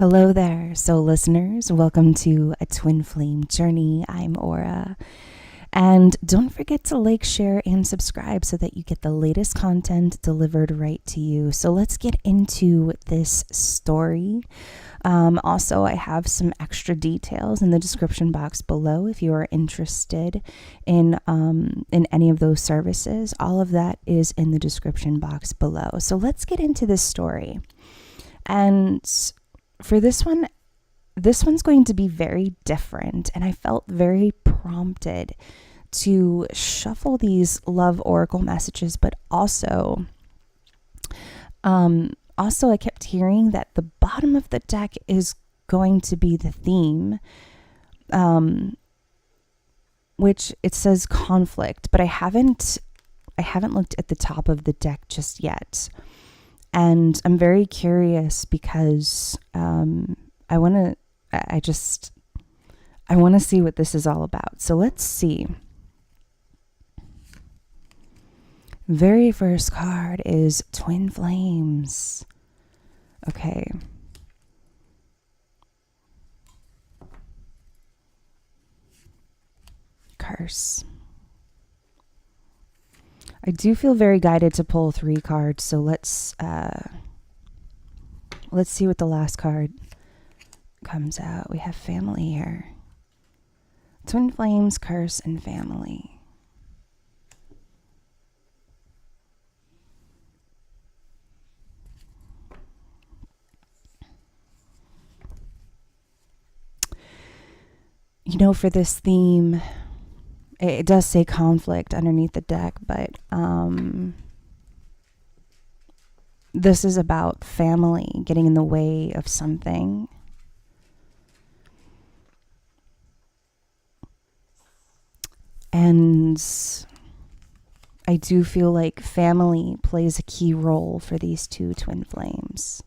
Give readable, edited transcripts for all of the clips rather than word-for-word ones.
Hello there, soul listeners. Welcome to A Twin Flame Journey. I'm Aura. And don't forget to like, share, and subscribe so that you get the latest content delivered right to you. So let's get into this story. Also, I have some extra details in the description box below if you are interested in any of those services. All of that is in the description box below. So let's get into this story. And for this one's going to be very different, and I felt very prompted to shuffle these love oracle messages, but also I kept hearing that the bottom of the deck is going to be the theme, which it says conflict, but I haven't looked at the top of the deck just yet. And I'm very curious because I want to see what this is all about. So let's see. Very first card is Twin Flames. Okay. Curse. I do feel very guided to pull 3 cards, so let's see what the last card comes out. We have family here. Twin Flames, curse, and family. You know, for this theme, it does say conflict underneath the deck, but this is about family getting in the way of something. And I do feel like family plays a key role for these two twin flames.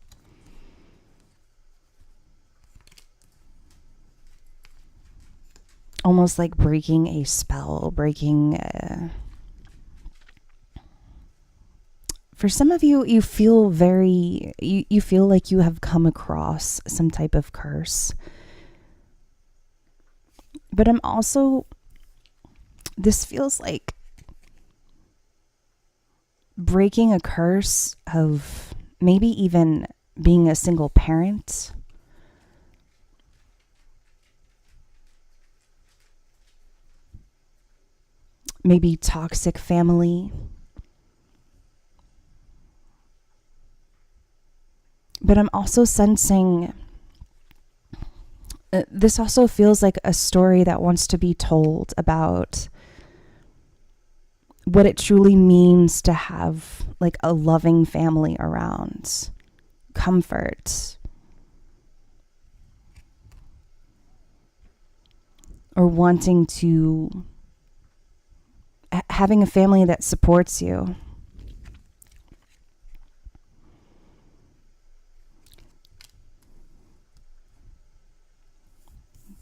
Almost like breaking a spell, for some of you, you feel you feel like you have come across some type of curse. But this feels like breaking a curse of maybe even being a single parent. Maybe toxic family. But I'm also sensing this also feels like a story that wants to be told about what it truly means to have like a loving family around, comfort, or wanting to having a family that supports you.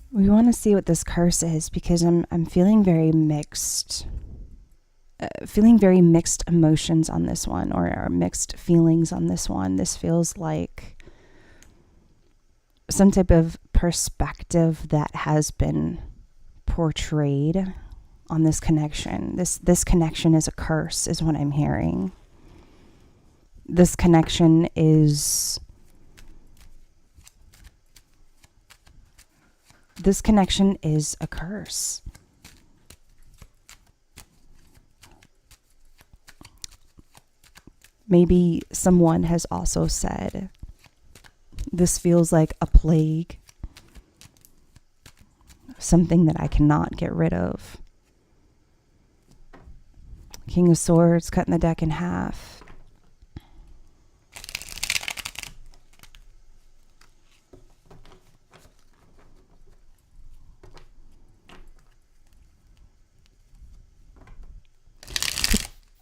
We want to see what this curse is because I'm feeling very mixed. Feeling very mixed emotions on this one, or mixed feelings on this one. This feels like some type of perspective that has been portrayed on this connection. This connection is a curse, is what I'm hearing. This connection is a curse. Maybe someone has also said, this feels like a plague, something that I cannot get rid of. King of Swords cutting the deck in half.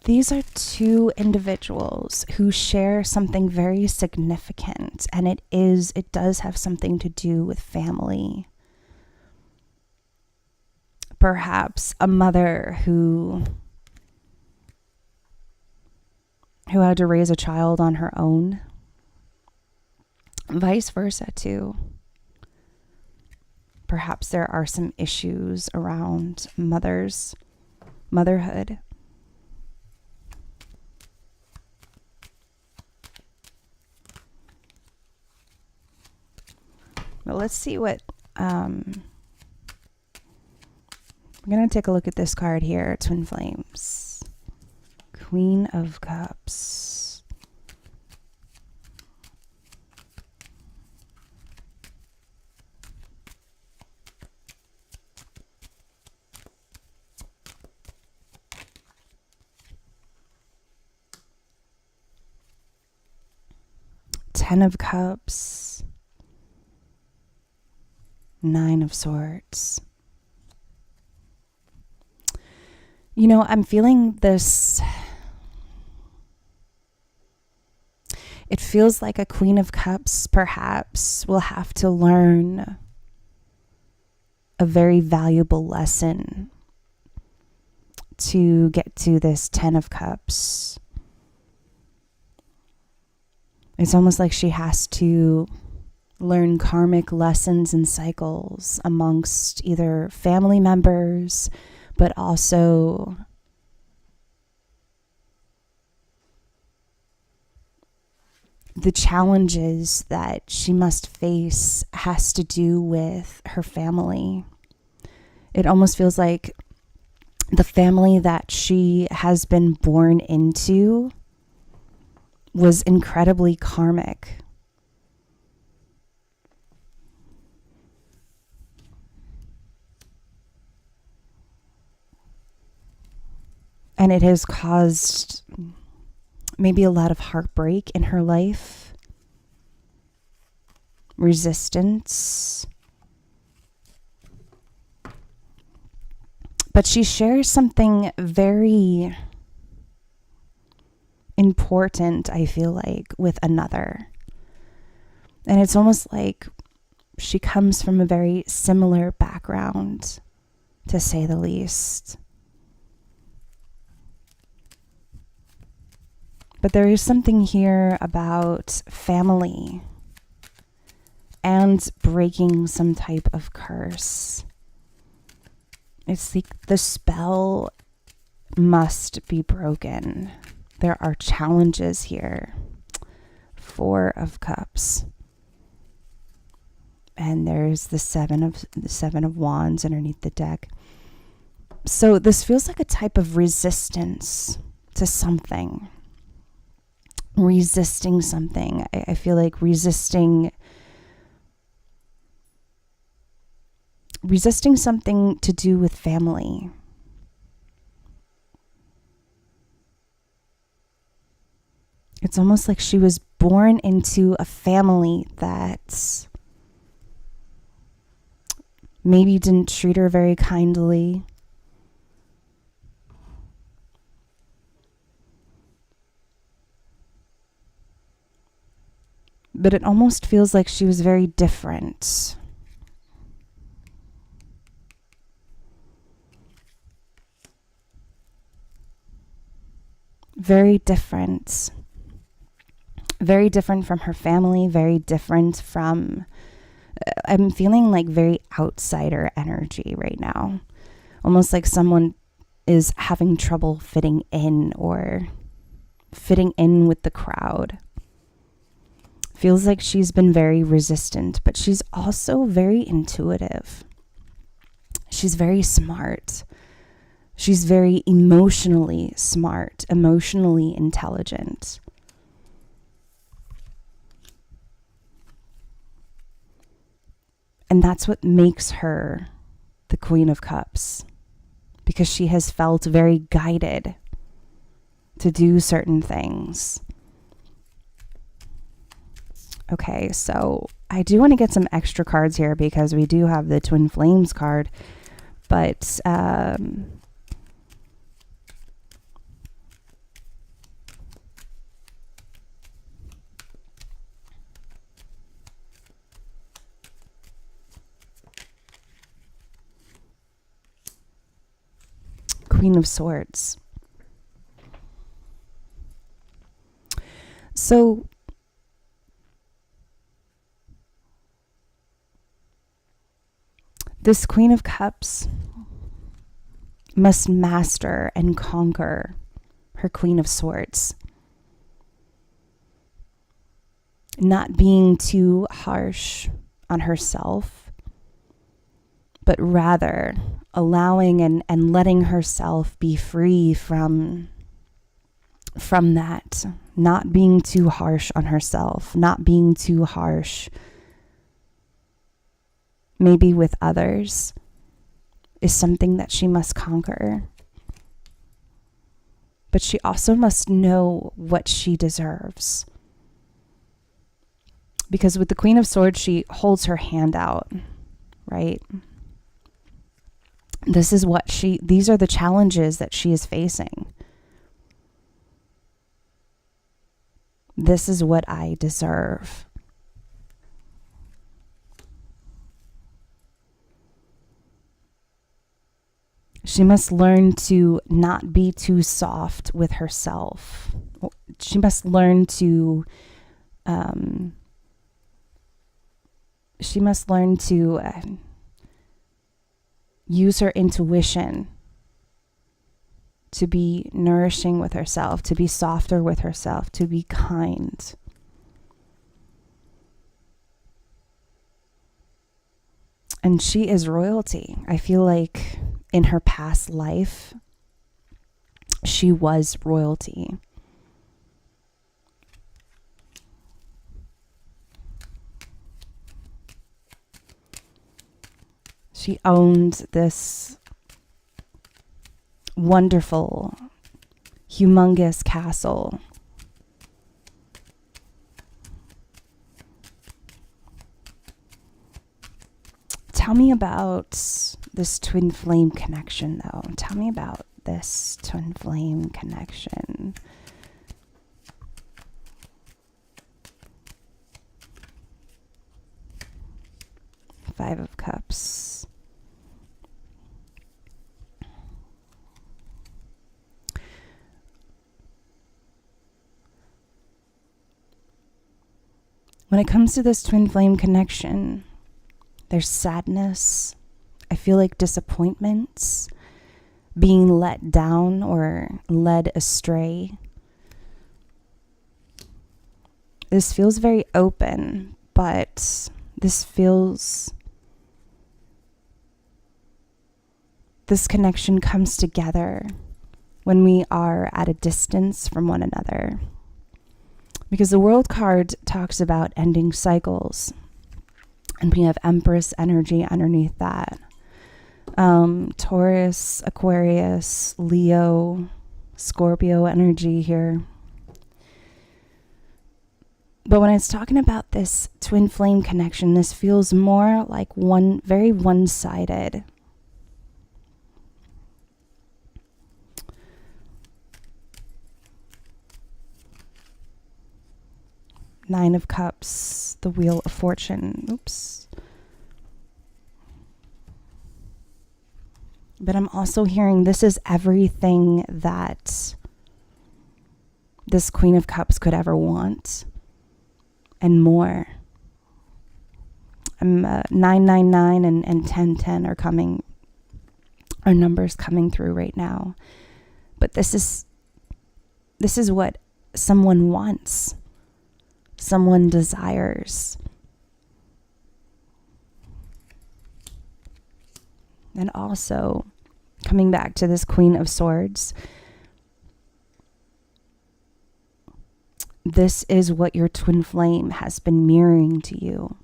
These are two individuals who share something very significant, and it does have something to do with family. Perhaps a mother who had to raise a child on her own. Vice versa too. Perhaps there are some issues around motherhood. But let's see what we're going to take a look at this card here, Twin Flames. Queen of Cups. Ten of Cups. Nine of Swords. You know, I'm feeling this. It feels like a Queen of Cups perhaps will have to learn a very valuable lesson to get to this Ten of Cups. It's almost like she has to learn karmic lessons and cycles amongst either family members, but also the challenges that she must face has to do with her family. It almost feels like the family that she has been born into was incredibly karmic. And it has caused maybe a lot of heartbreak in her life, resistance. But she shares something very important, I feel like, with another. And it's almost like she comes from a very similar background, to say the least. But there is something here about family and breaking some type of curse. It's like the spell must be broken. There are challenges here. Four of Cups. And there's the seven of Wands underneath the deck. So this feels like a type of resistance to something. Resisting something. I feel like resisting something to do with family. It's almost like she was born into a family that maybe didn't treat her very kindly. But it almost feels like she was very different. Very different. Very different from her family, very different from, I'm feeling like very outsider energy right now. Almost like someone is having trouble fitting in or fitting in with the crowd. Feels like she's been very resistant, but she's also very intuitive. She's very smart. She's very emotionally smart, emotionally intelligent. And that's what makes her the Queen of Cups, because she has felt very guided to do certain things. Okay, so I do want to get some extra cards here because we do have the Twin Flames card, but Queen of Swords. So This Queen of Cups must master and conquer her Queen of Swords. Not being too harsh on herself, but rather allowing and letting herself be free from that. Not being too harsh on herself, not being too harsh maybe with others is something that she must conquer. But she also must know what she deserves. Because with the Queen of Swords, she holds her hand out, right? These are the challenges that she is facing. This is what I deserve. She must learn to not be too soft with herself. She must learn to use her intuition to be nourishing with herself, to be softer with herself, to be kind. And she is royalty. I feel like in her past life, she was royalty. She owned this wonderful, humongous castle. Tell me about this twin flame connection, though. Tell me about this twin flame connection. Five of Cups. When it comes to this twin flame connection, there's sadness. I feel like disappointments, being let down or led astray. This feels very open, but this connection comes together when we are at a distance from one another. Because the World card talks about ending cycles. And we have Empress energy underneath that. Taurus, Aquarius, Leo, Scorpio energy here. But when it's talking about this twin flame connection, this feels more like very one-sided. Nine of Cups, the Wheel of Fortune. Oops. But I'm also hearing this is everything that this Queen of Cups could ever want and more. 999 and 1010 are numbers coming through right now. But this is what someone wants. Someone desires. And also, coming back to this Queen of Swords, this is what your twin flame has been mirroring to you.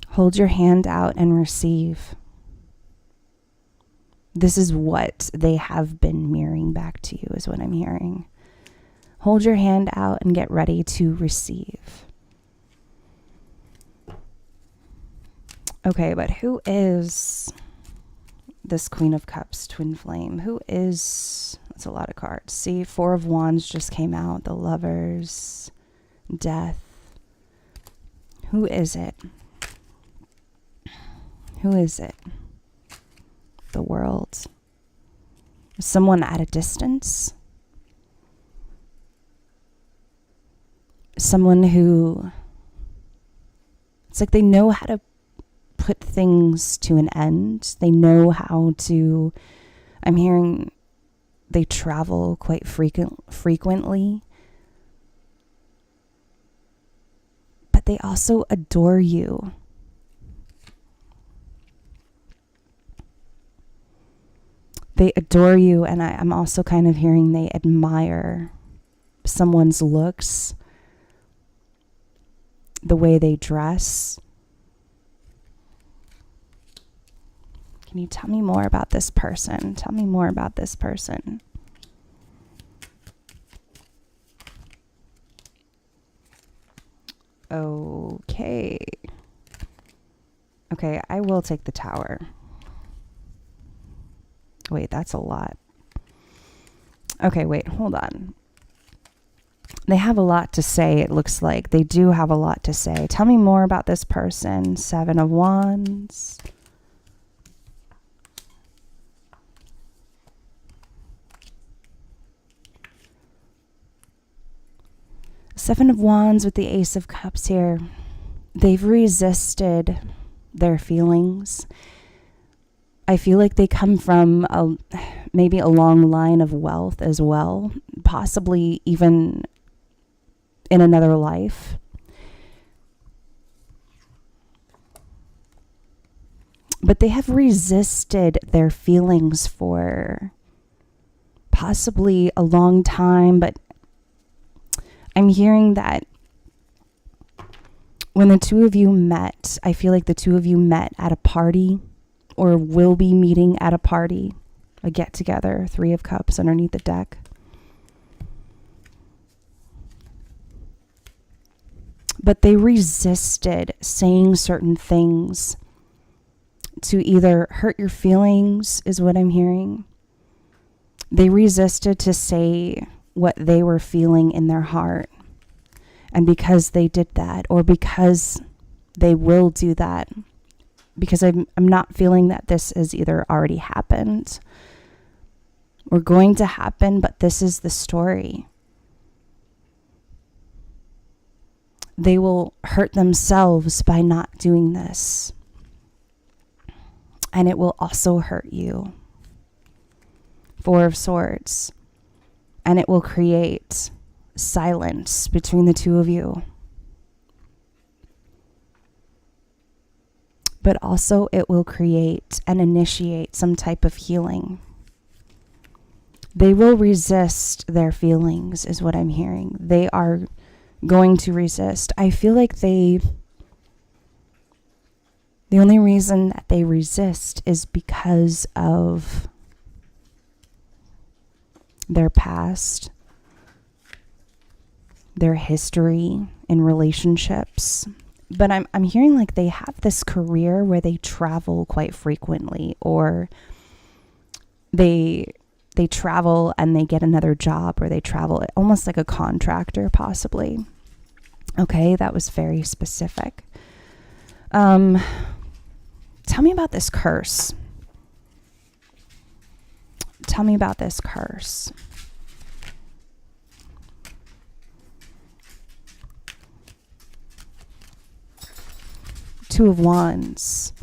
Hold your hand out and receive. This is what they have been mirroring back to you, is what I'm hearing. Hold your hand out and get ready to receive. Okay, but who is this Queen of Cups twin flame? That's a lot of cards. See, Four of Wands just came out. The Lovers, Death. Who is it? Who is it? The World. Someone at a distance? Someone who, it's like they know how to put things to an end. They know how to, I'm hearing they travel quite frequently. But they also adore you. They adore you, and I'm also kind of hearing they admire someone's looks, the way they dress. Can you tell me more about this person? Tell me more about this person. Okay. Okay, I will take the Tower. Wait, that's a lot. Okay, wait, hold on. They have a lot to say, it looks like. They do have a lot to say. Tell me more about this person. 7 of Wands. Seven of Wands with the Ace of Cups here. They've resisted their feelings. I feel like they come from maybe a long line of wealth as well, possibly even in another life. But they have resisted their feelings for possibly a long time, but I'm hearing that when the two of you met, I feel like the two of you met at a party or will be meeting at a party, a get-together, 3 of Cups underneath the deck. But they resisted saying certain things to either hurt your feelings, is what I'm hearing. They resisted to say what they were feeling in their heart. And because they did that, or because they will do that, because I'm not feeling that this has either already happened or going to happen, but this is the story. They will hurt themselves by not doing this. And it will also hurt you. 4 of Swords. And it will create silence between the two of you. But also it will create and initiate some type of healing. They will resist their feelings, is what I'm hearing. They are going to resist. I feel like the only reason that they resist is because of their past, their history in relationships. But I'm hearing like they have this career where they travel quite frequently, or they travel and they get another job, or they travel almost like a contractor possibly. Okay, that was very specific. Tell me about this curse. Tell me about this curse. Two of Wands.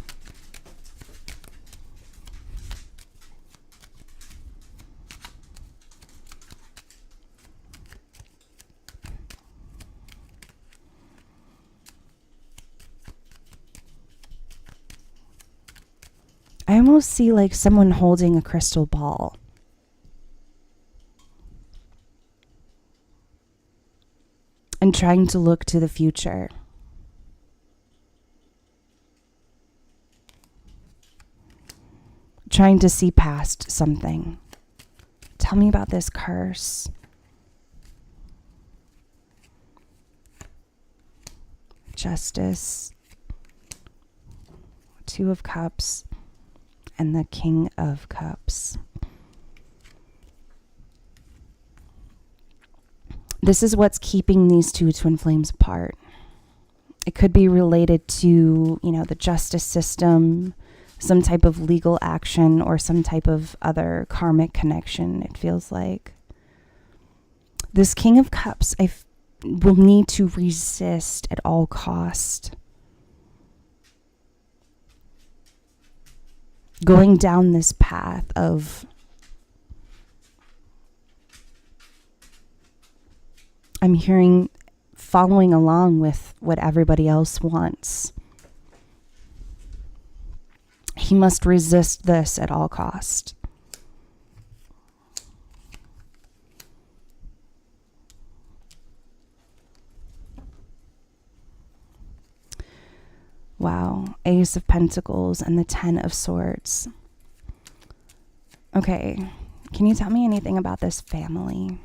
I almost see like someone holding a crystal ball. And trying to look to the future. Trying to see past something. Tell me about this curse. Justice. 2 of Cups. And the King of Cups. This is what's keeping these two twin flames apart. It could be related to, the justice system, some type of legal action, or some type of other karmic connection, it feels like. This King of Cups, will need to resist at all cost. going down this path of, I'm hearing, following along with what everybody else wants. He must resist this at all cost. Wow, Ace of Pentacles and the 10 of Swords. Okay, can you tell me anything about this family?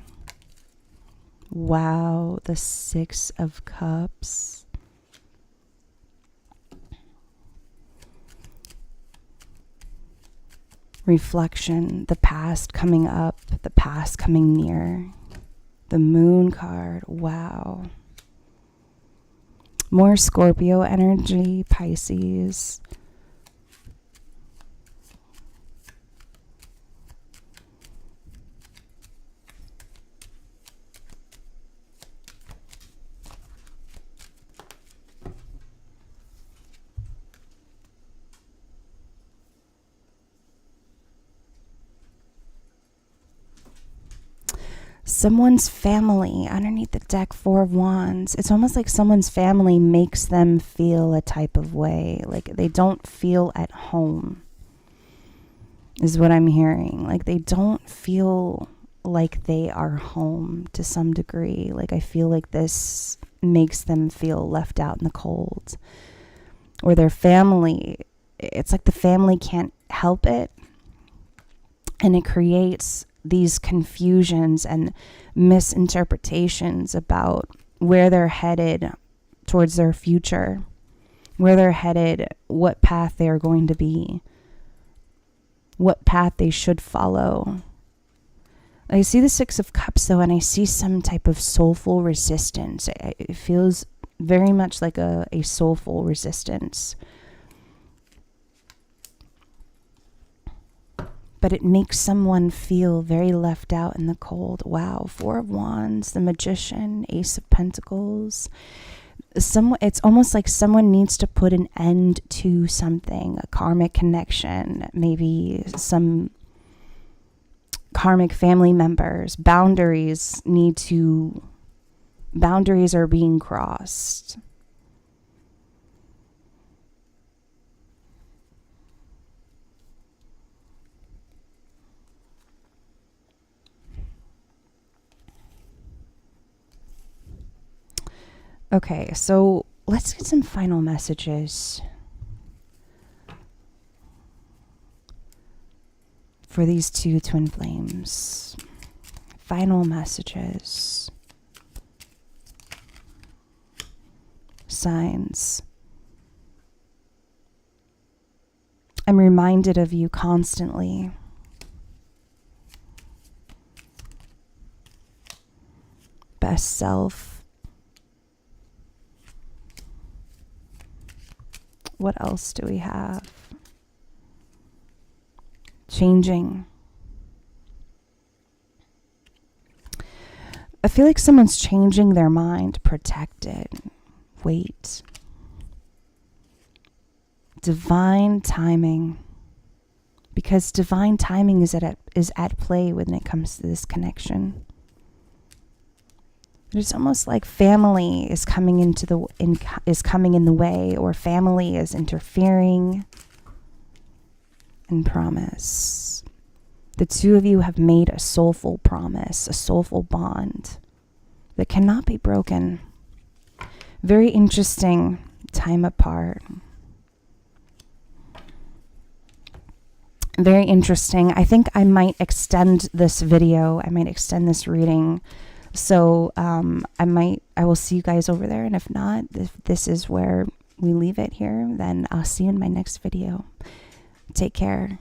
Wow, the 6 of Cups. Reflection, the past coming up, the past coming near. The Moon card, wow. More Scorpio energy, Pisces. Someone's family underneath the deck, 4 of Wands. It's almost like someone's family makes them feel a type of way, like they don't feel at home, is what I'm hearing. Like they don't feel like they are home to some degree. Like I feel like this makes them feel left out in the cold, or their family, it's like the family can't help it, and it creates these confusions and misinterpretations about where they're headed towards their future, where they're headed, what path they are going to be, what path they should follow. I see the 6 of Cups though, and I see some type of soulful resistance. It feels very much like a soulful resistance. But it makes someone feel very left out in the cold. Wow, 4 of Wands, the Magician, Ace of Pentacles. It's almost like someone needs to put an end to something, a karmic connection, maybe some karmic family members. Boundaries are being crossed. Okay, so let's get some final messages for these 2 twin flames. Final messages. Signs. I'm reminded of you constantly. Best self. What else do we have? Changing. I feel like someone's changing their mind. Protected. Wait. Divine timing. Because divine timing is at play when it comes to this connection. It's almost like family is coming in the way, or family is interfering. And promise. The 2 of you have made a soulful promise, a soulful bond that cannot be broken. Very interesting time apart. Very interesting. I think I might extend this video. I might extend this reading. So I will see you guys over there. And if not, if this is where we leave it here, then I'll see you in my next video. Take care.